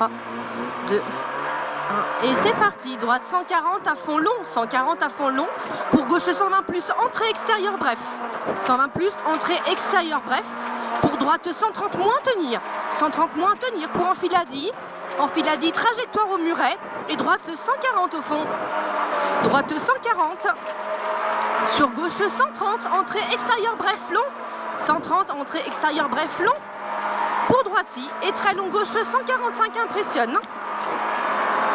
3, 2, 1. Et c'est parti. Droite 140 à fond long, 140 à fond long. Pour gauche 120 plus, entrée extérieure bref. 120 plus, entrée extérieure bref. Pour droite 130 moins tenir. 130 moins tenir pour enfiladis. Enfiladis, trajectoire au muret. Et droite 140 au fond. Droite 140. Sur gauche 130, entrée extérieure bref long. 130, entrée extérieure bref long. Pour droiti et très long gauche 145 impressionne.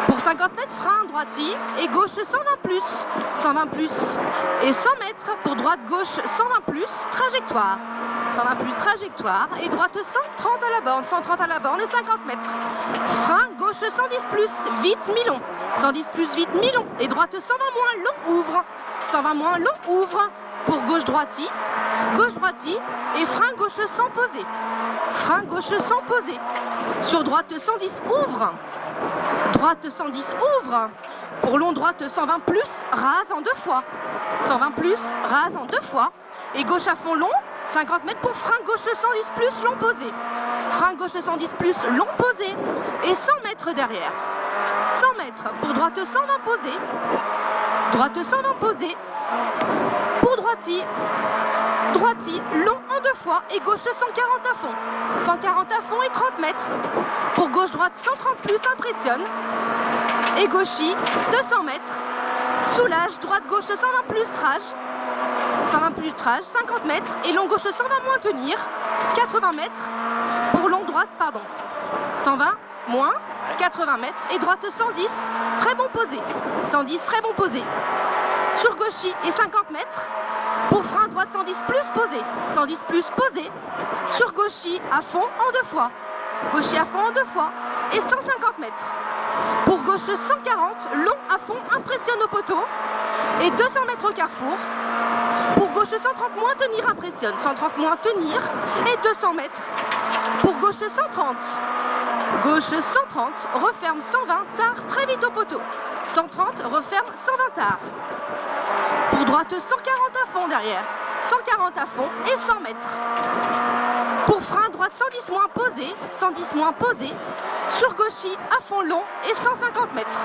Pour 50 mètres, frein droiti et gauche 120 plus. 120 plus et 100 mètres. Pour droite gauche 120 plus, trajectoire. 120 plus trajectoire et droite 130 à la borne, 130 à la borne et 50 mètres. Frein gauche 110 plus, vite mi-long. 110 plus, vite mi-long et droite 120 moins, long ouvre. 120 moins, long ouvre. Pour gauche droiti et frein gauche sans poser. Frein gauche sans poser. Sur droite 110 ouvre. Droite 110 ouvre. Pour long droite 120 plus, rase en 2 fois. 120 plus, rase en 2 fois. Et gauche à fond long, 50 mètres pour frein gauche 110 plus, long posé. Frein gauche 110 plus, long posé. Et 100 mètres derrière. 100 mètres pour droite 120 posé. Droite 120 posé. Pour droiti, long en 2 fois et gauche 140 à fond. 140 à fond et 30 mètres. Pour gauche droite 130 plus, impressionne. Et gauchi, 200 mètres. Soulage, droite gauche 120 plus, trage. 120 plus, trage, 50 mètres. Et long gauche 120 moins, tenir. 80 mètres. Pour long droite, 120 moins, 80 mètres. Et droite 110, très bon posé. 110, très bon posé. Sur gauchi et 50 mètres. Pour frein droite 110 plus posé. 110 plus posé. Sur gauchi à fond en 2 fois. Gauchi à fond en 2 fois. Et 150 mètres. Pour gauche 140, long à fond, impressionne au poteau. Et 200 mètres au carrefour. Pour gauche 130 moins, tenir, impressionne. 130 moins, tenir. Et 200 mètres. Pour gauche 130. Gauche 130, referme 120, tard, très vite au poteau. 130, referme 120 tard. Pour droite 140 à fond derrière. 140 à fond et 100 mètres. Pour frein droite 110 moins posé. 110 moins posé. Sur gauchi à fond long et 150 mètres.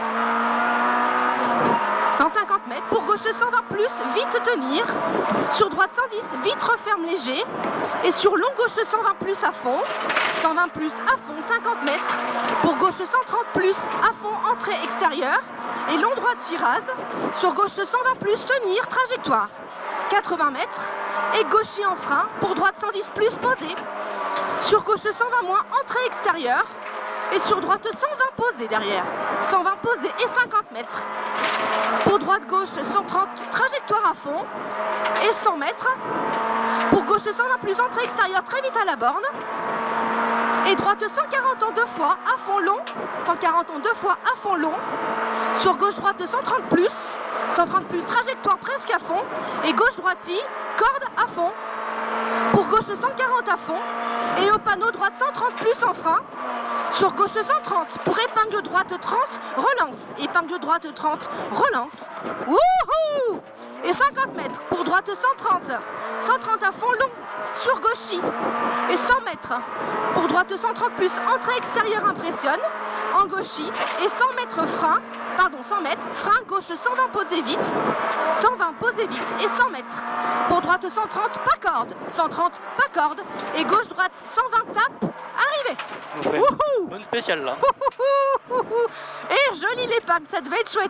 150 mètres. Pour gauche 120 plus, vite tenir. Sur droite 110, vite referme léger. Et sur long gauche 120 plus à fond. 120 plus à fond, 50 mètres. Pour gauche 130 plus à fond, entrée extérieure. Et long droite rase. Sur gauche 120 plus, tenir, trajectoire. 80 mètres. Et gauchi en frein. Pour droite 110 plus, posé. Sur gauche 120 moins, entrée extérieure. Et sur droite 120 posé derrière. 120 posé et 50 mètres. Pour droite gauche 130, trajectoire à fond. Et 100 mètres. Pour gauche 120 plus, entrée extérieure, très vite à la borne. Et droite 140 en 2 fois, à fond long. 140 en 2 fois, à fond long. Sur gauche droite 130 plus. 130 plus, trajectoire presque à fond. Et gauche droiti, corde à fond. Pour gauche 140 à fond. Et au panneau droite 130 plus en frein. Sur gauche 130, pour épingle droite 30, relance. Épingle droite 30, relance. Wouhou! Et 50 mètres, pour droite 130. 130 à fond long, sur gauchi. Et 100 mètres, pour droite 130 plus, entrée extérieure impressionne. En gauchi. Et 100 mètres frein, 100 mètres, frein gauche 120 posé vite. 120 posé vite et 100 mètres. Pour droite 130, pas corde. 130, pas corde. Et gauche droite 120 tape. Arrivé. Bonne spéciale là. Et joli l'épingle, ça devait être chouette.